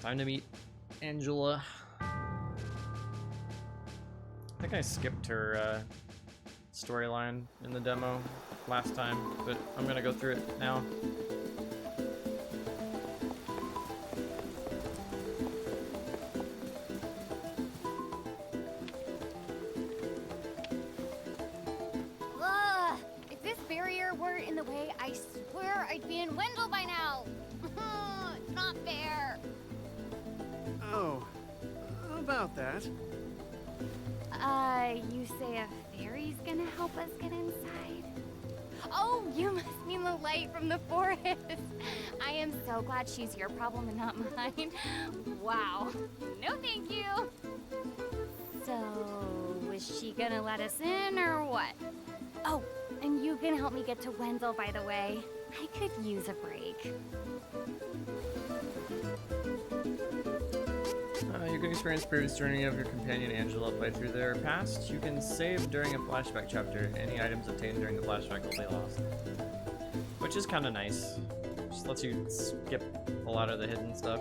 Time to meet Angela. I think I skipped her storyline in the demo last time, but I'm gonna go through it now. If this barrier weren't in the way, I swear I'd be in Wendell by now. It's not fair. Oh, about that. You say a fairy's gonna help us get inside? Oh, you must mean the light from the forest. I am so glad she's your problem and not mine. Wow. No thank you. So, was she gonna let us in or what? Oh, and you can help me get to Wendell, by the way. I could use a break. You can experience previous journey of your companion Angela play through their past. You can save during a flashback chapter. Any items obtained during the flashback will be lost. Which is kind of nice. Just lets you skip a lot of the hidden stuff.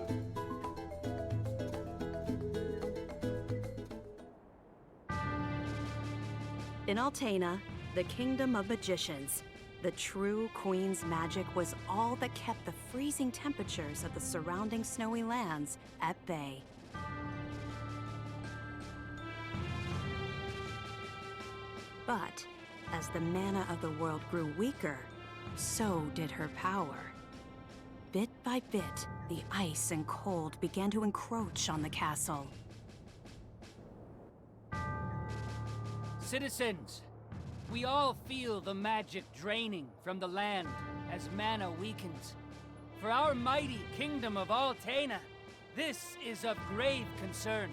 In Altena, the kingdom of magicians, the true queen's magic was all that kept the freezing temperatures of the surrounding snowy lands at bay. But as the mana of the world grew weaker, so did her power. Bit by bit, the ice and cold began to encroach on the castle. Citizens, we all feel the magic draining from the land as mana weakens. For our mighty kingdom of Altena, this is of grave concern.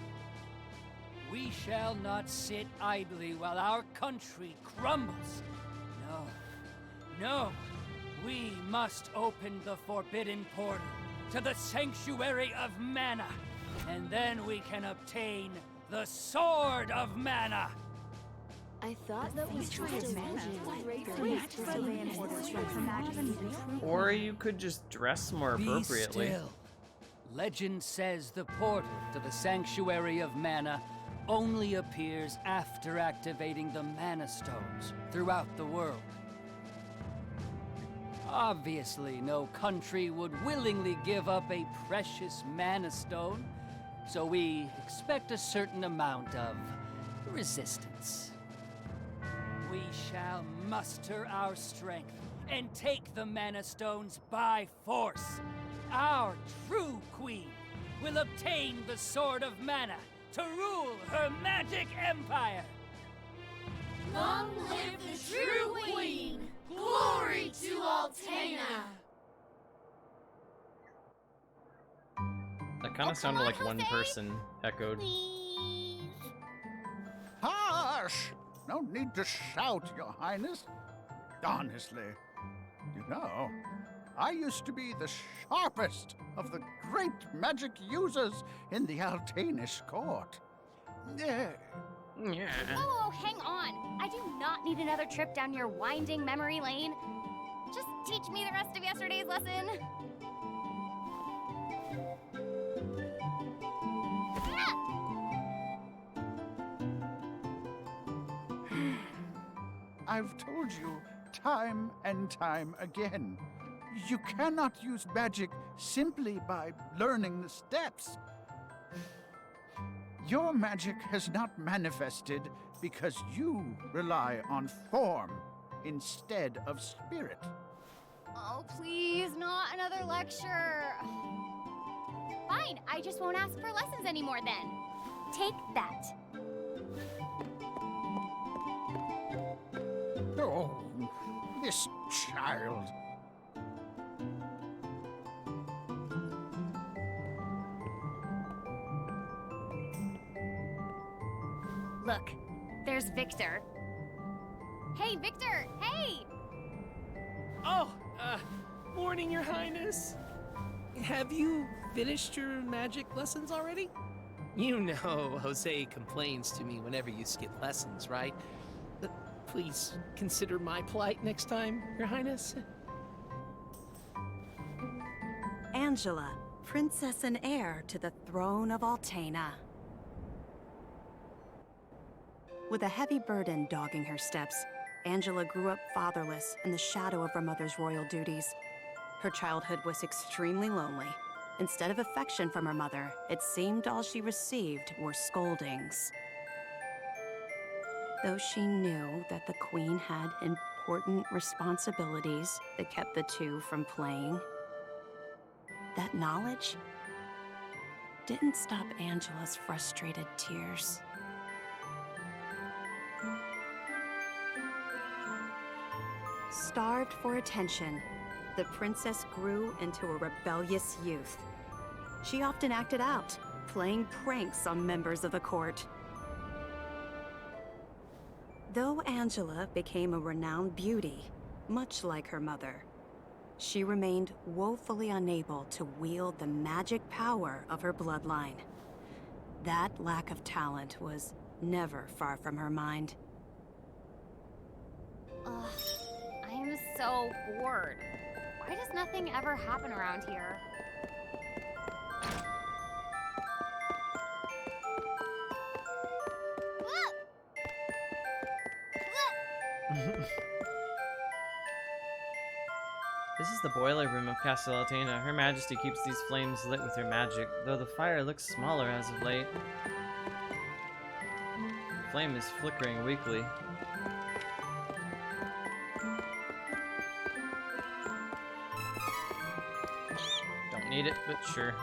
We shall not sit idly while our country crumbles. No, we must open the forbidden portal to the sanctuary of mana, and then we can obtain the Sword of Mana. I thought that was just Or you could just dress more appropriately. Be still. Legend says the portal to the sanctuary of mana only appears after activating the mana stones throughout the world. Obviously, no country would willingly give up a precious mana stone, so we expect a certain amount of resistance. We shall muster our strength and take the mana stones by force. Our true queen will obtain the Sword of Mana to rule her magic empire. Long live the true queen! Glory to Altena! That kind of sounded like one person echoed. Please. Hush! No need to shout, Your Highness. Honestly, you know, I used to be the sharpest of the great magic users in the Altenish court. Yeah. Oh, hang on. I do not need another trip down your winding memory lane. Just teach me the rest of yesterday's lesson. I've told you time and time again, you cannot use magic simply by learning the steps. Your magic has not manifested because you rely on form instead of spirit. Oh, please, not another lecture. Fine, I just won't ask for lessons anymore then. Take that. Oh, this child. Look, there's Victor. Hey, Victor! Hey! Oh, morning, Your Highness. Have you finished your magic lessons already? You know Jose complains to me whenever you skip lessons, right? Please consider my plight next time, Your Highness. Angela, princess and heir to the throne of Altena. With a heavy burden dogging her steps, Angela grew up fatherless in the shadow of her mother's royal duties. Her childhood was extremely lonely. Instead of affection from her mother, it seemed all she received were scoldings. Though she knew that the queen had important responsibilities that kept the two from playing, that knowledge didn't stop Angela's frustrated tears. Starved for attention, the princess grew into a rebellious youth. She often acted out, playing pranks on members of the court. Though Angela became a renowned beauty, much like her mother, she remained woefully unable to wield the magic power of her bloodline. That lack of talent was never far from her mind. Ugh, I am so bored. Why does nothing ever happen around here? This is the boiler room of Castle Altena. Her Majesty keeps these flames lit with her magic, though the fire looks smaller as of late. The flame is flickering weakly. Don't need it, but sure.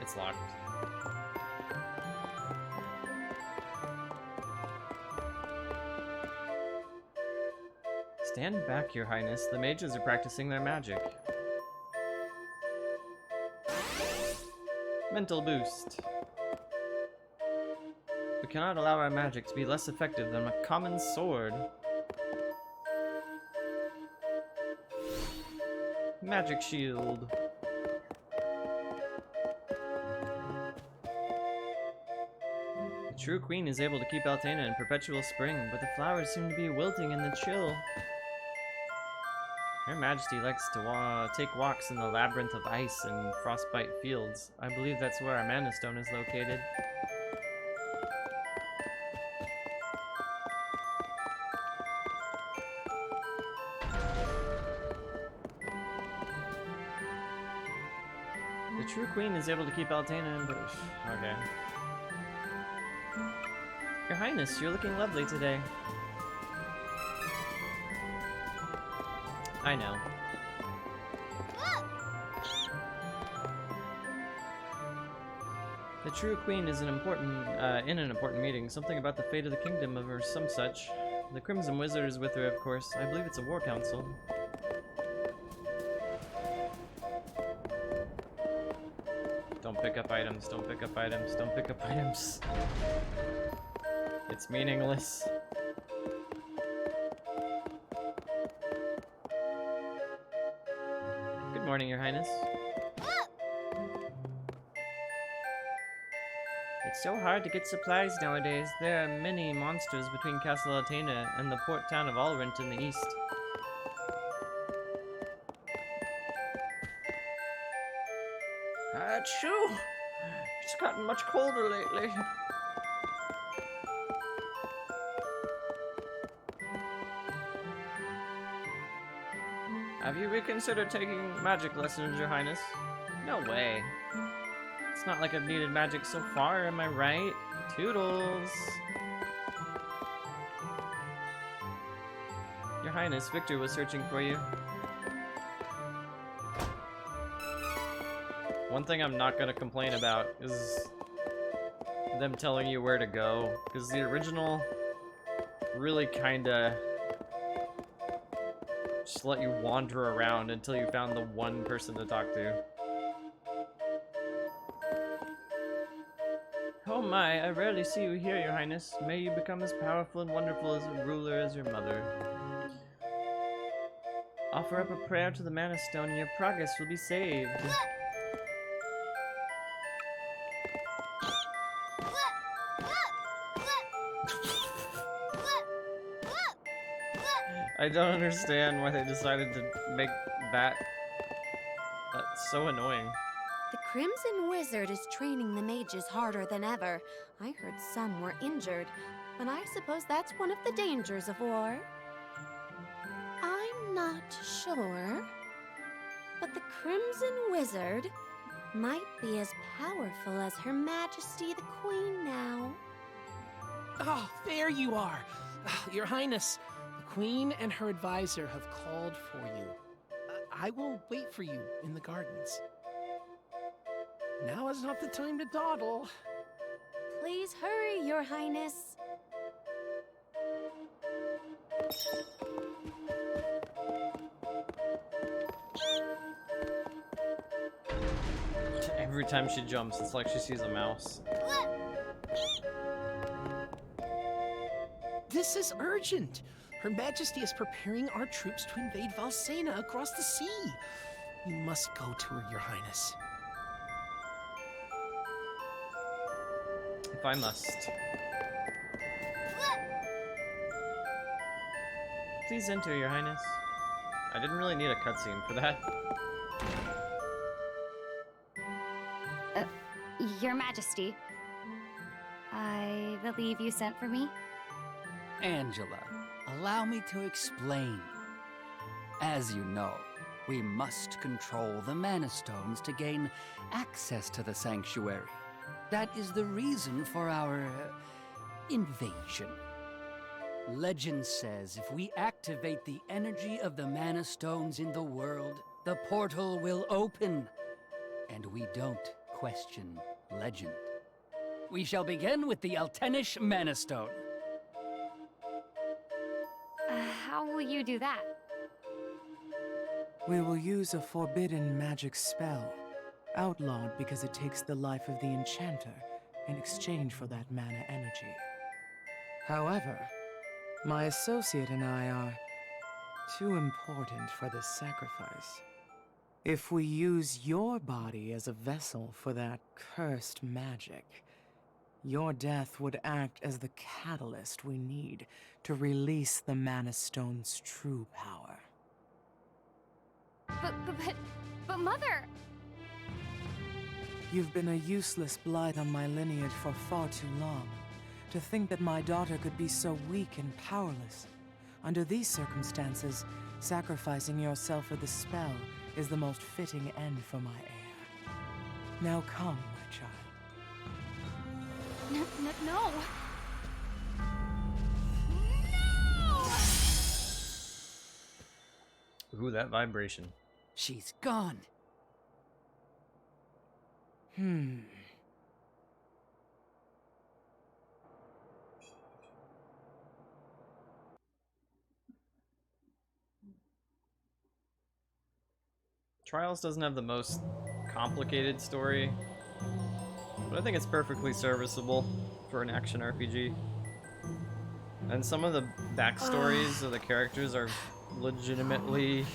It's locked. Stand back, Your Highness. The mages are practicing their magic. Mental boost. We cannot allow our magic to be less effective than a common sword. Magic shield. The true queen is able to keep Altena in perpetual spring, but the flowers seem to be wilting in the chill. Her Majesty likes to take walks in the labyrinth of ice and frostbite fields. I believe that's where our Mana Stone is located. The true queen is able to keep Altena in... Okay. Your Highness, you're looking lovely today. I know. The true queen is in an important meeting. Something about the fate of the kingdom or some such. The Crimson Wizard is with her, of course. I believe it's a war council. Don't pick up items, don't pick up items, don't pick up items. It's meaningless. Good morning, Your Highness. It's so hard to get supplies nowadays. There are many monsters between Castle Altena and the port town of Alrint in the east. Achoo! It's gotten much colder lately. Have you reconsidered taking magic lessons, Your Highness? No way. It's not like I've needed magic so far, am I right? Toodles! Your Highness, Victor was searching for you. One thing I'm not gonna complain about is them telling you where to go, because the original really kinda just let you wander around until you found the one person to talk to. Oh my, I rarely see you here, Your Highness. May you become as powerful and wonderful as a ruler as your mother. Offer up a prayer to the Mana Stone and your progress will be saved. I don't understand why they decided to make that So annoying. The Crimson Wizard is training the mages harder than ever. I heard some were injured, but I suppose that's one of the dangers of war. I'm not sure, but the Crimson Wizard might be as powerful as Her Majesty the Queen now. Oh, there you are. Your Highness, the Queen and her advisor have called for you. I will wait for you in the gardens. Now is not the time to dawdle. Please hurry, Your Highness. Every time she jumps, it's like she sees a mouse. This is urgent. Her Majesty is preparing our troops to invade Valsena across the sea. You must go to her, Your Highness. If I must. Please enter, Your Highness. I didn't really need a cutscene for that. Your Majesty, I believe you sent for me? Angela, allow me to explain. As you know, we must control the Mana Stones to gain access to the sanctuary. That is the reason for our invasion. Legend says if we activate the energy of the Mana Stones in the world, the portal will open. And we don't question legend. We shall begin with the Altenish Mana Stone. How will you do that? We will use a forbidden magic spell, outlawed because it takes the life of the enchanter in exchange for that mana energy. However, my associate and I are too important for this sacrifice. If we use your body as a vessel for that cursed magic, your death would act as the catalyst we need to release the Mana Stone's true power. But Mother! You've been a useless blight on my lineage for far too long. To think that my daughter could be so weak and powerless. Under these circumstances, sacrificing yourself for the spell is the most fitting end for my heir. Now come, my child. No! Ooh, that vibration. She's gone. Trials doesn't have the most complicated story, but I think it's perfectly serviceable for an action RPG. And some of the backstories of the characters are legitimately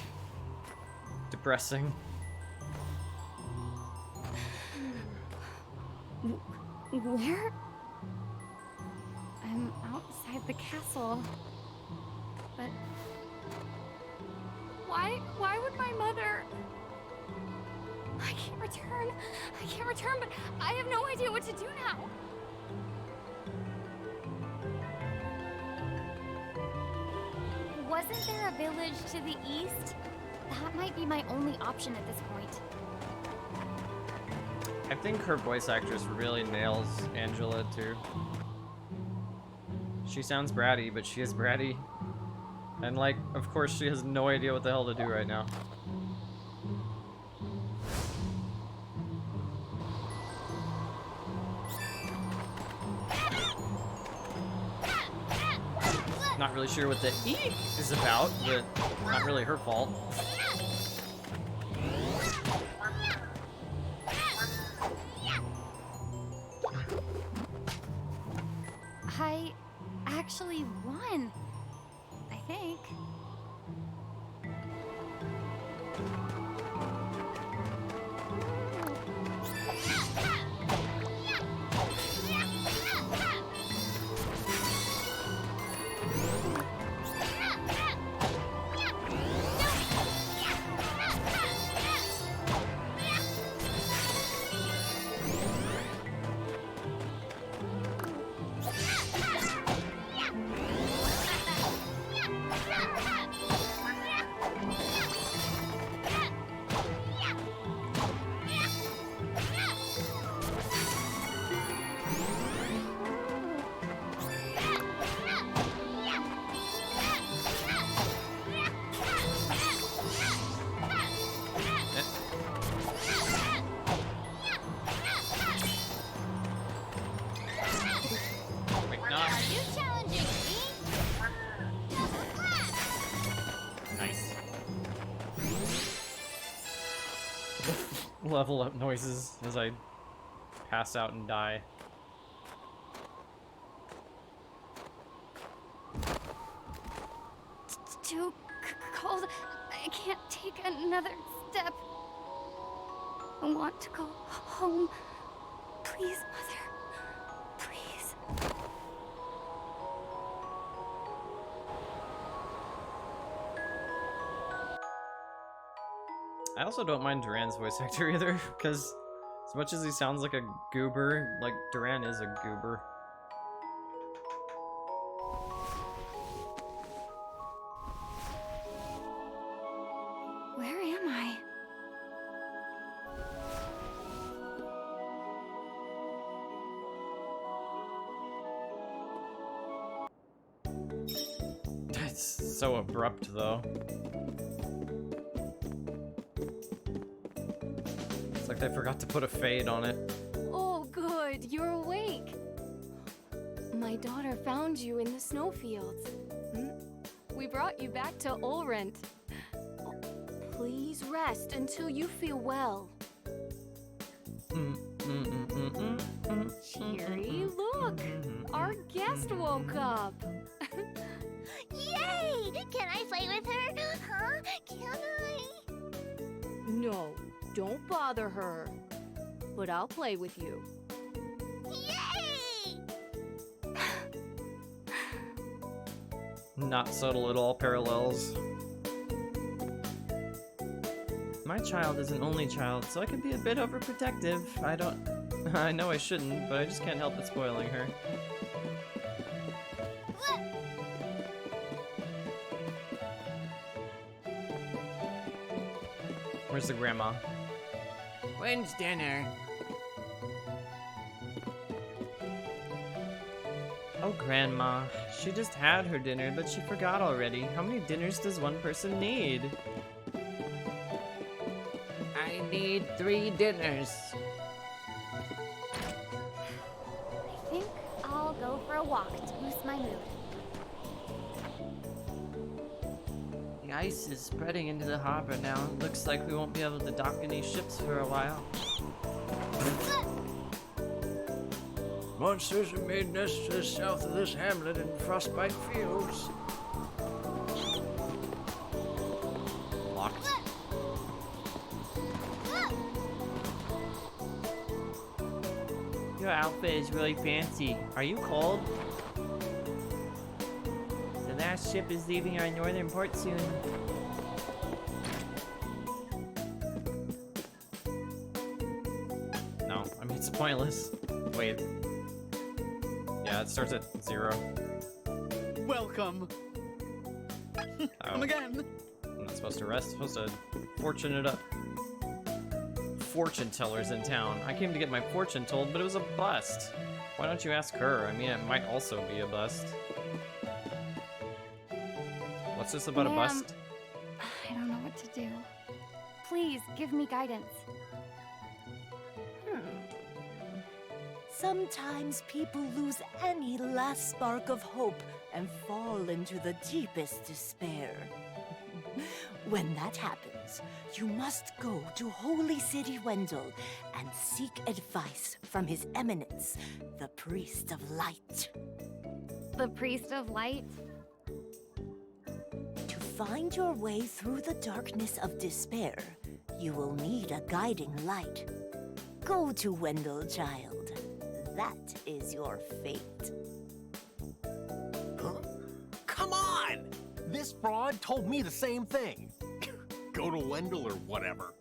depressing. Where? I'm outside the castle. But why would my mother? I can't return, but I have no idea what to do now. Wasn't there a village to the east? That might be my only option at this point. I think her voice actress really nails Angela too. She sounds bratty, but she is bratty. And like, of course she has no idea what the hell to do right now. Not really sure what the eek is about, but not really her fault. I actually won, I think. level up noises as I pass out and die. It's too cold. I can't take another step. I want to go home. Please, Mother. Please. I also don't mind Duran's voice actor either, because as much as he sounds like a goober, like, Duran is a goober. Where am I? It's so abrupt, though. It's like they forgot to put a fade on it. Oh, good. You're awake. My daughter found you in the snowfields. We brought you back to Ulrent. Please rest until you feel well. Cheery, look! Our guest woke up. Yay! Can I play with her? Huh? Can I? No, don't bother her. But I'll play with you. Yay! Not subtle at all, parallels. My child is an only child, so I can be a bit overprotective. I know I shouldn't, but I just can't help it spoiling her. Where's the grandma? When's dinner? Oh, grandma. She just had her dinner, but she forgot already. How many dinners does one person need? I need 3 dinners. I think I'll go for a walk to boost my mood. The ice is spreading into the harbor now. Looks like we won't be able to dock any ships for a while. Monsters have made nests just south of this hamlet in Frostbite Fields. Locked. Your outfit is really fancy. Are you cold? The last ship is leaving our northern port soon. No, I mean, it's pointless. Wait. Yeah, it starts at 0. Welcome. Come again. I'm not supposed to rest, supposed to fortune it up. Fortune tellers in town. I came to get my fortune told, but it was a bust. Why don't you ask her? I mean, it might also be a bust. What's this about a bust? I don't know what to do. Please, give me guidance. Sometimes people lose any last spark of hope and fall into the deepest despair. When that happens, you must go to Holy City Wendell and seek advice from His Eminence, the Priest of Light. The Priest of Light? To find your way through the darkness of despair, you will need a guiding light. Go to Wendell, child. That is your fate. Huh? Come on! This fraud told me the same thing. Go to Wendell or whatever.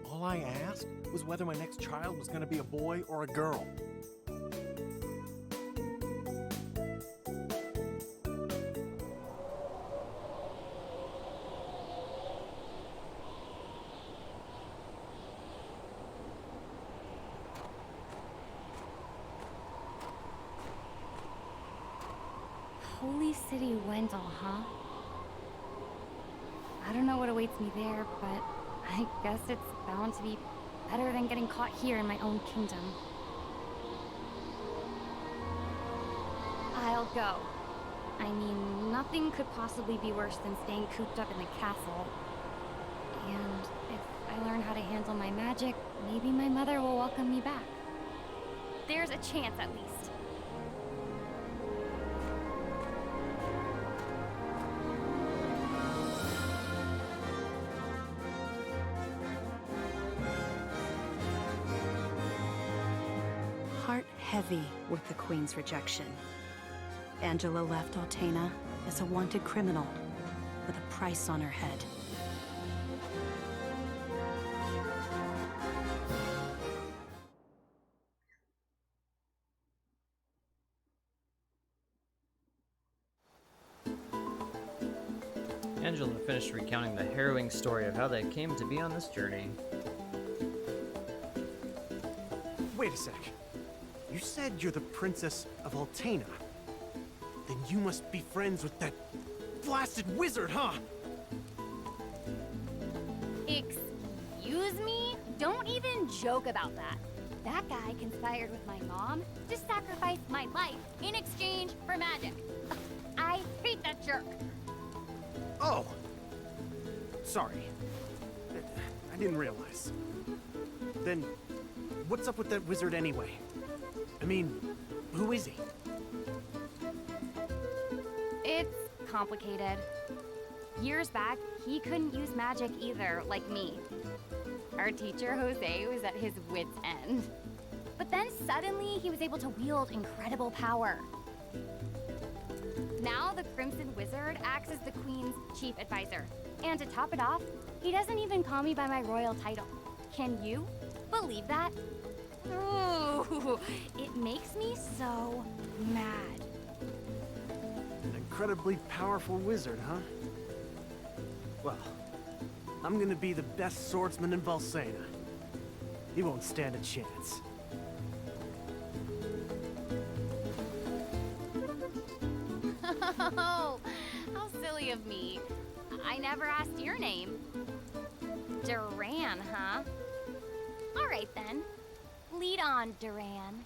All I asked was whether my next child was going to be a boy or a girl. Holy City Wendell, huh? I don't know what awaits me there, but I guess it's bound to be better than getting caught here in my own kingdom. I'll go. I mean, nothing could possibly be worse than staying cooped up in the castle. And if I learn how to handle my magic, maybe my mother will welcome me back. There's a chance, at least. Heart heavy with the Queen's rejection, Angela left Altena as a wanted criminal with a price on her head. Angela finished recounting the harrowing story of how they came to be on this journey. Wait a sec. You said you're the Princess of Altena. Then you must be friends with that blasted wizard, huh? Excuse me? Don't even joke about that. That guy conspired with my mom to sacrifice my life in exchange for magic. I hate that jerk. Oh! Sorry. I didn't realize. Then, what's up with that wizard anyway? I mean, who is he? It's complicated. Years back, he couldn't use magic either, like me. Our teacher, Jose, was at his wit's end. But then suddenly, he was able to wield incredible power. Now, the Crimson Wizard acts as the Queen's chief advisor. And to top it off, he doesn't even call me by my royal title. Can you believe that? Ooh, it makes me so mad. An incredibly powerful wizard, huh? Well, I'm gonna be the best swordsman in Valsena. He won't stand a chance. Oh, how silly of me. I never asked your name. Duran, huh? All right then. Lead on, Duran.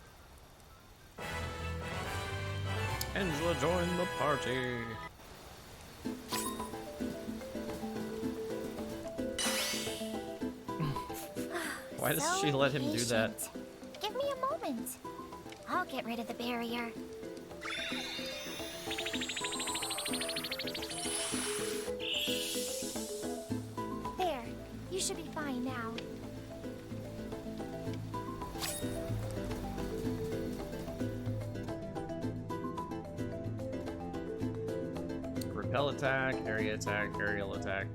Angela joined the party. Why does she let him do that? Give me a moment. I'll get rid of the barrier. There. You should be fine now. Repel attack, area attack, aerial attack.